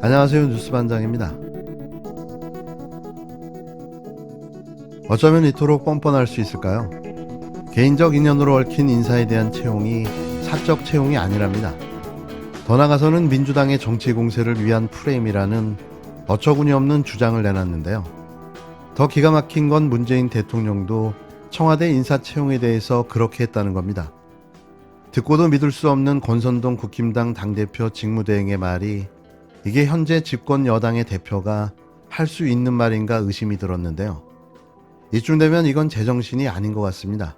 안녕하세요. 뉴스반장입니다. 어쩌면 이토록 뻔뻔할 수 있을까요? 개인적 인연으로 얽힌 인사에 대한 채용이 사적 채용이 아니랍니다. 더 나아가서는 민주당의 정치 공세를 위한 프레임이라는 어처구니 없는 주장을 내놨는데요. 더 기가 막힌 건 문재인 대통령도 청와대 인사 채용에 대해서 그렇게 했다는 겁니다. 듣고도 믿을 수 없는 권선동 국힘당 당대표 직무대행의 말이 이게 현재 집권 여당의 대표가 할 수 있는 말인가 의심이 들었는데요. 이쯤 되면 이건 제정신이 아닌 것 같습니다.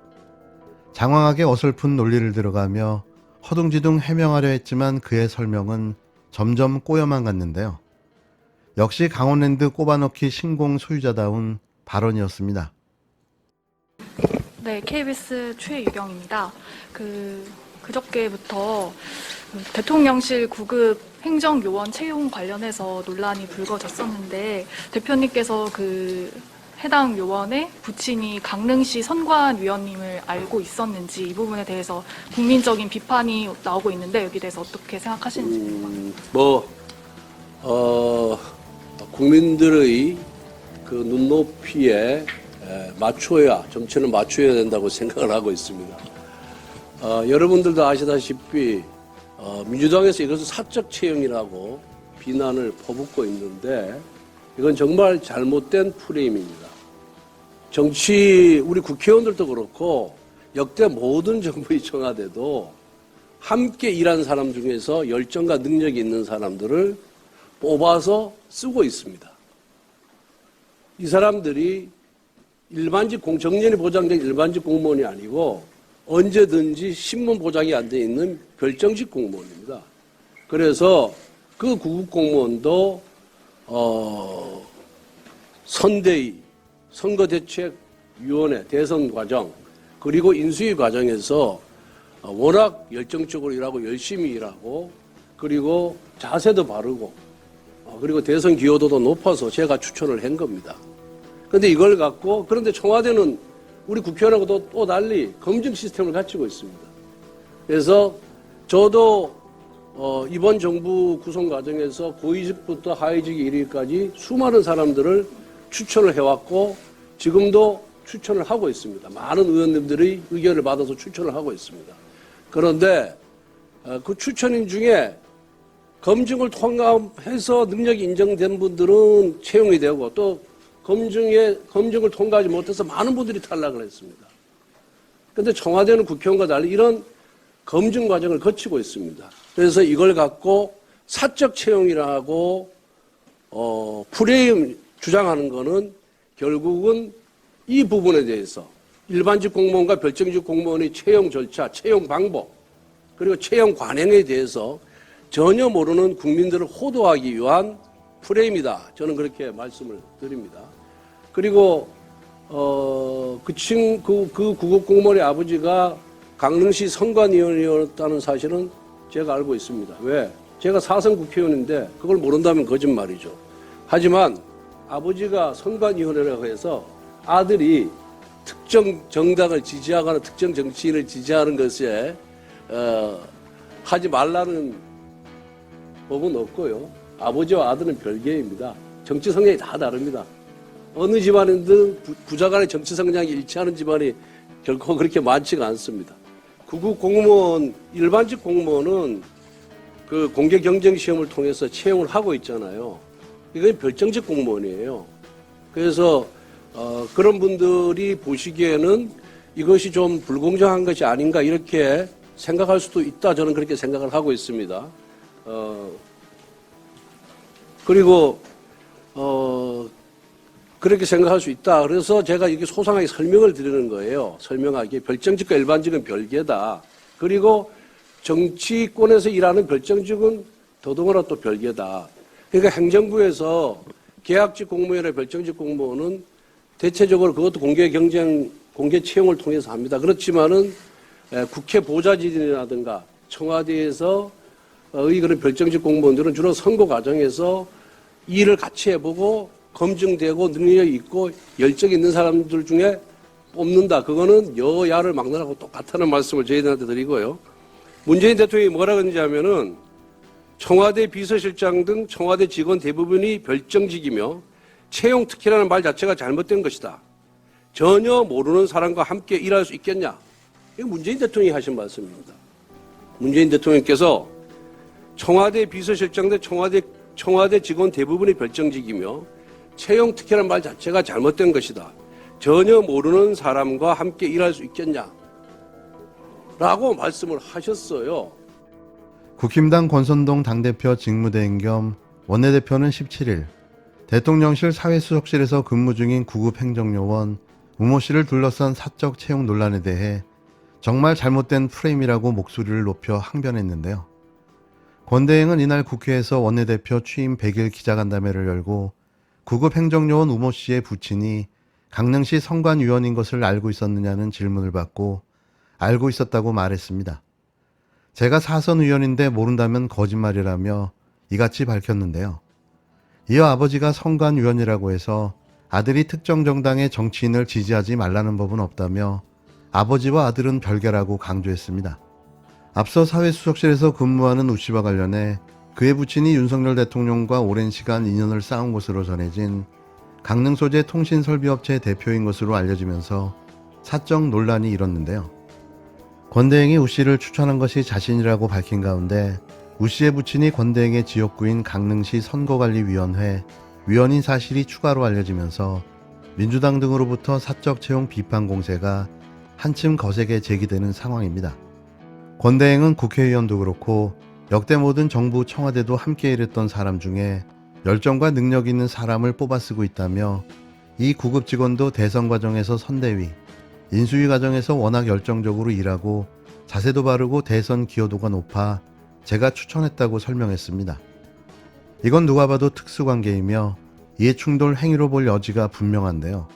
장황하게 어설픈 논리를 들어가며 허둥지둥 해명하려 했지만 그의 설명은 점점 꼬여만 갔는데요. 역시 강원랜드 꼽아넣기 신공 소유자다운 발언이었습니다. 네, KBS 최유경입니다. 그저께부터 대통령실 9급 행정요원 채용 관련해서 논란이 불거졌었는데 대표님께서 해당 요원의 부친이 강릉시 선관위원님을 알고 있었는지 이 부분에 대해서 국민적인 비판이 나오고 있는데 여기에 대해서 어떻게 생각하시는지 궁금합니다. 국민들의 그 눈높이에 정치는 맞춰야 된다고 생각을 하고 있습니다. 여러분들도 아시다시피 민주당에서 이것을 사적 채용이라고 비난을 퍼붓고 있는데 이건 정말 잘못된 프레임입니다. 우리 국회의원들도 그렇고 역대 모든 정부의 청와대도 함께 일한 사람 중에서 열정과 능력이 있는 사람들을 뽑아서 쓰고 있습니다. 이 사람들이 정년이 보장된 일반직 공무원이 아니고 언제든지 신문 보장이 안 돼 있는 별정직 공무원입니다. 그래서 그 9급 공무원도 선대위, 선거대책위원회 대선 과정 그리고 인수위 과정에서 워낙 열정적으로 일하고 열심히 일하고 그리고 자세도 바르고 그리고 대선 기여도도 높아서 제가 추천을 한 겁니다. 그런데 이걸 갖고 그런데 청와대는 우리 국회의원하고도 또 달리 검증 시스템을 갖추고 있습니다. 그래서 저도 이번 정부 구성 과정에서 고위직부터 하위직 1위까지 수많은 사람들을 추천을 해왔고 지금도 추천을 하고 있습니다. 많은 의원님들의 의견을 받아서 추천을 하고 있습니다. 그런데 그 추천인 중에 검증을 통과해서 능력이 인정된 분들은 채용이 되고 또 검증을 통과하지 못해서 많은 분들이 탈락을 했습니다. 그런데 청와대는 국회의원과 달리 이런 검증 과정을 거치고 있습니다. 그래서 이걸 갖고 사적 채용이라고 프레임 주장하는 거는 결국은 이 부분에 대해서 일반직 공무원과 별정직 공무원의 채용 절차, 채용 방법, 그리고 채용 관행에 대해서 전혀 모르는 국민들을 호도하기 위한 프레임이다. 저는 그렇게 말씀을 드립니다. 그리고 그 9급 공무원의 아버지가 강릉시 선관위원이었다는 사실은 제가 알고 있습니다. 왜? 제가 4선 국회의원인데 그걸 모른다면 거짓말이죠. 하지만 아버지가 선관위원회라고 해서 아들이 특정 정당을 지지하거나 특정 정치인을 지지하는 것에 하지 말라는 법은 없고요. 아버지와 아들은 별개입니다. 정치 성향이 다 다릅니다. 어느 집안이든 부자 간의 정치 성향이 일치하는 집안이 결코 그렇게 많지가 않습니다. 9급 공무원, 일반직 공무원은 그 공개 경쟁 시험을 통해서 채용을 하고 있잖아요. 이건 별정직 공무원이에요. 그래서 그런 분들이 보시기에는 이것이 좀 불공정한 것이 아닌가 이렇게 생각할 수도 있다. 저는 그렇게 생각을 하고 있습니다. 그리고 그렇게 생각할 수 있다. 그래서 제가 이렇게 소상하게 설명을 드리는 거예요. 설명하기에 별정직과 일반직은 별개다. 그리고 정치권에서 일하는 별정직은 더더구나 또 별개다. 그러니까 행정부에서 계약직 공무원이나 별정직 공무원은 대체적으로 그것도 공개 채용을 통해서 합니다. 그렇지만은 국회 보좌진이라든가 청와대에서 그런 별정직 공무원들은 주로 선거 과정에서 일을 같이 해보고 검증되고 능력이 있고 열정이 있는 사람들 중에 뽑는다. 그거는 여야를 막론하고 똑같다는 말씀을 저희들한테 드리고요. 문재인 대통령이 뭐라 그러는지 하면은 청와대 비서실장 등 청와대 직원 대부분이 별정직이며 채용 특혜라는 말 자체가 잘못된 것이다. 전혀 모르는 사람과 함께 일할 수 있겠냐? 이거 문재인 대통령이 하신 말씀입니다. 문재인 대통령께서 청와대 비서실장 등 청와대 직원 대부분이 별정직이며 채용 특혜라는 말 자체가 잘못된 것이다. 전혀 모르는 사람과 함께 일할 수 있겠냐? 라고 말씀을 하셨어요. 국힘당 권선동 당대표 직무대행 겸 원내대표는 17일 대통령실 사회수석실에서 근무 중인 구급 행정요원 우모 씨를 둘러싼 사적 채용 논란에 대해 정말 잘못된 프레임이라고 목소리를 높여 항변했는데요. 권 대행은 이날 국회에서 원내대표 취임 100일 기자간담회를 열고 구급 행정요원 우모 씨의 부친이 강릉시 선관위원인 것을 알고 있었느냐는 질문을 받고 알고 있었다고 말했습니다. 제가 사선 의원인데 모른다면 거짓말이라며 이같이 밝혔는데요. 이어 아버지가 선관위원이라고 해서 아들이 특정 정당의 정치인을 지지하지 말라는 법은 없다며 아버지와 아들은 별개라고 강조했습니다. 앞서 사회수석실에서 근무하는 우 씨와 관련해 그의 부친이 윤석열 대통령과 오랜 시간 인연을 쌓은 것으로 전해진 강릉 소재 통신설비업체 대표인 것으로 알려지면서 사적 논란이 일었는데요. 권 대행이 우 씨를 추천한 것이 자신이라고 밝힌 가운데 우 씨의 부친이 권 대행의 지역구인 강릉시 선거관리위원회 위원인 사실이 추가로 알려지면서 민주당 등으로부터 사적 채용 비판 공세가 한층 거세게 제기되는 상황입니다. 권 대행은 국회의원도 그렇고 역대 모든 정부 청와대도 함께 일했던 사람 중에 열정과 능력 있는 사람을 뽑아 쓰고 있다며 이 구급 직원도 대선 과정에서 선대위, 인수위 과정에서 워낙 열정적으로 일하고 자세도 바르고 대선 기여도가 높아 제가 추천했다고 설명했습니다. 이건 누가 봐도 특수관계이며 이해충돌 행위로 볼 여지가 분명한데요.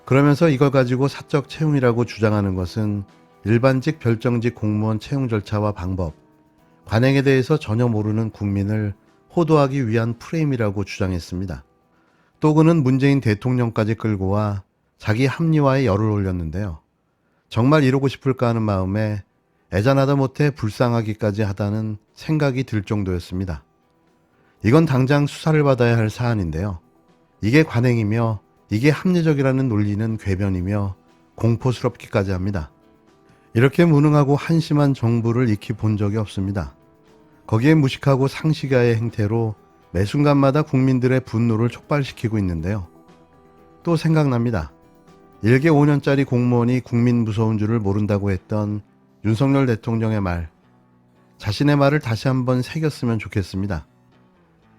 그러면서 이걸 가지고 사적 채용이라고 주장하는 것은 일반직 별정직 공무원 채용 절차와 방법, 관행에 대해서 전혀 모르는 국민을 호도하기 위한 프레임이라고 주장했습니다. 또 그는 문재인 대통령까지 끌고 와 자기 합리화에 열을 올렸는데요. 정말 이러고 싶을까 하는 마음에 애잔하다 못해 불쌍하기까지 하다는 생각이 들 정도였습니다. 이건 당장 수사를 받아야 할 사안인데요. 이게 관행이며 이게 합리적이라는 논리는 궤변이며 공포스럽기까지 합니다. 이렇게 무능하고 한심한 정부를 익히 본 적이 없습니다. 거기에 무식하고 상식야의 행태로 매 순간마다 국민들의 분노를 촉발시키고 있는데요. 또 생각납니다. 일개 5년짜리 공무원이 국민 무서운 줄을 모른다고 했던 윤석열 대통령의 말, 자신의 말을 다시 한번 새겼으면 좋겠습니다.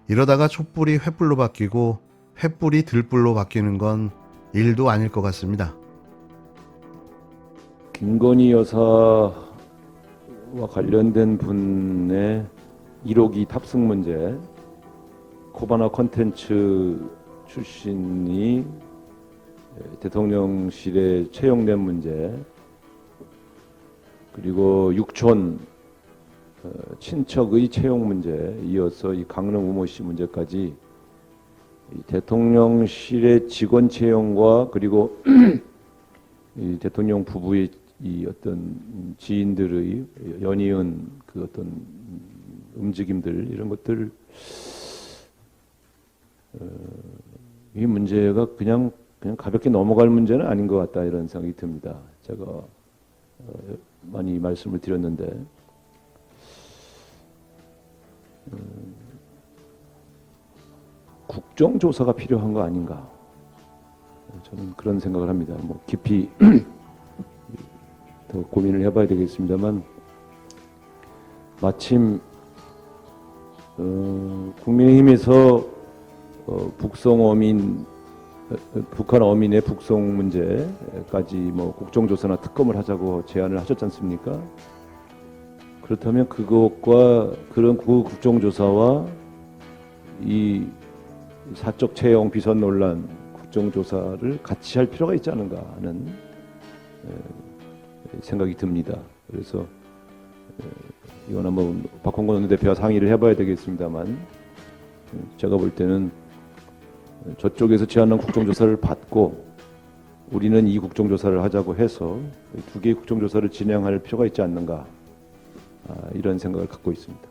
이러다가 촛불이 횃불로 바뀌고 횃불이 들불로 바뀌는 건 일도 아닐 것 같습니다. 김건희 여사와 관련된 분의 1호기 탑승 문제, 코바나 콘텐츠 출신이 대통령실에 채용된 문제, 그리고 육촌 친척의 채용 문제, 이어서 이 강릉 우모 씨 문제까지 이 대통령실의 직원 채용과 그리고 이 대통령 부부의 이 어떤 지인들의 연이은 그 어떤 움직임들, 이런 것들, 이 문제가 그냥 가볍게 넘어갈 문제는 아닌 것 같다, 이런 생각이 듭니다. 제가 많이 말씀을 드렸는데, 국정조사가 필요한 거 아닌가, 저는 그런 생각을 합니다. 뭐 깊이 더 고민을 해봐야 되겠습니다만, 마침 국민의힘에서 북한 어민의 북송 문제까지 뭐 국정조사나 특검을 하자고 제안을 하셨지 않습니까? 그렇다면 그것과 그런 국정조사와 이 사적 채용 비선 논란 국정조사를 같이 할 필요가 있지 않은가 하는 생각이 듭니다. 그래서 이건 한번 박홍근 원내대표와 상의를 해봐야 되겠습니다만, 제가 볼 때는 저쪽에서 제안한 국정조사를 받고 우리는 이 국정조사를 하자고 해서 두 개의 국정조사를 진행할 필요가 있지 않는가, 이런 생각을 갖고 있습니다.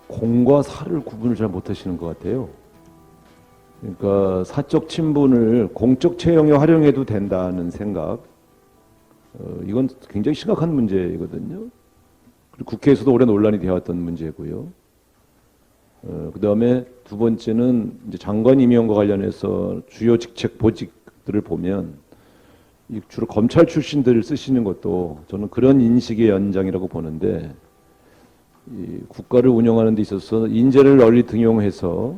공과 사를 구분을 잘 못하시는 것 같아요. 그러니까 사적 친분을 공적 채용에 활용해도 된다는 생각, 이건 굉장히 심각한 문제거든요. 그리고 국회에서도 오래 논란이 되어왔던 문제고요. 그 다음에 두 번째는 이제 장관 임명과 관련해서 주요 직책 보직들을 보면 주로 검찰 출신들을 쓰시는 것도 저는 그런 인식의 연장이라고 보는데, 이 국가를 운영하는 데 있어서 인재를 널리 등용해서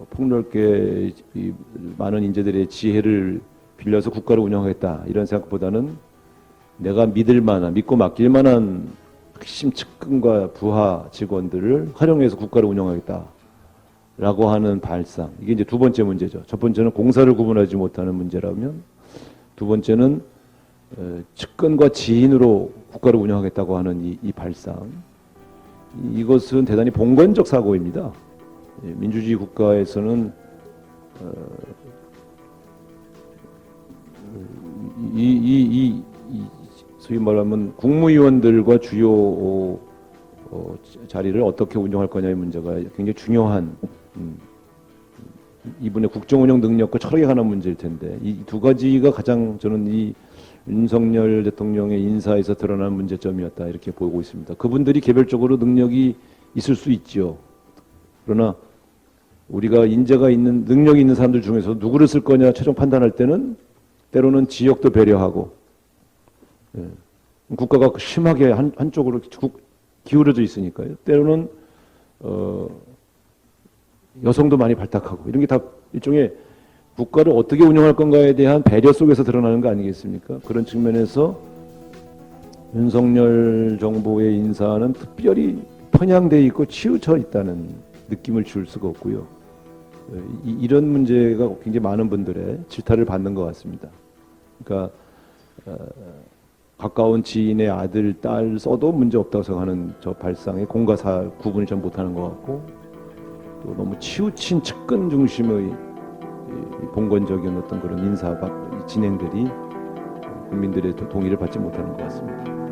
폭넓게 이 많은 인재들의 지혜를 빌려서 국가를 운영하겠다 이런 생각보다는 내가 믿을 만한, 믿고 맡길 만한 핵심 측근과 부하 직원들을 활용해서 국가를 운영하겠다라고 하는 발상, 이게 이제 두 번째 문제죠. 첫 번째는 공사를 구분하지 못하는 문제라면, 두 번째는 측근과 지인으로 국가를 운영하겠다고 하는 이 발상, 이것은 대단히 봉건적 사고입니다. 민주주의 국가에서는 소위 말하면 국무위원들과 주요 자리를 어떻게 운영할 거냐의 문제가 굉장히 중요한, 이분의 국정운영 능력과 철학에 관한 문제일 텐데, 이 두 가지가 가장 저는 이 윤석열 대통령의 인사에서 드러난 문제점이었다 이렇게 보고 있습니다. 그분들이 개별적으로 능력이 있을 수 있죠. 그러나 우리가 인재가 있는, 능력이 있는 사람들 중에서 누구를 쓸 거냐 최종 판단할 때는 때로는 지역도 배려하고, 국가가 심하게 한쪽으로 기울어져 있으니까요. 때로는 여성도 많이 발탁하고, 이런 게 다 일종의 국가를 어떻게 운영할 건가에 대한 배려 속에서 드러나는 거 아니겠습니까? 그런 측면에서 윤석열 정부의 인사는 특별히 편향돼 있고 치우쳐 있다는 느낌을 줄 수가 없고요. 이런 문제가 굉장히 많은 분들의 질타를 받는 것 같습니다. 그러니까 가까운 지인의 아들, 딸 써도 문제 없다고 생각하는 저 발상에 공과 사 구분을 좀 못하는 것 같고, 또 너무 치우친 측근 중심의 봉건적인 어떤 그런 인사 진행들이 국민들의 동의를 받지 못하는 것 같습니다.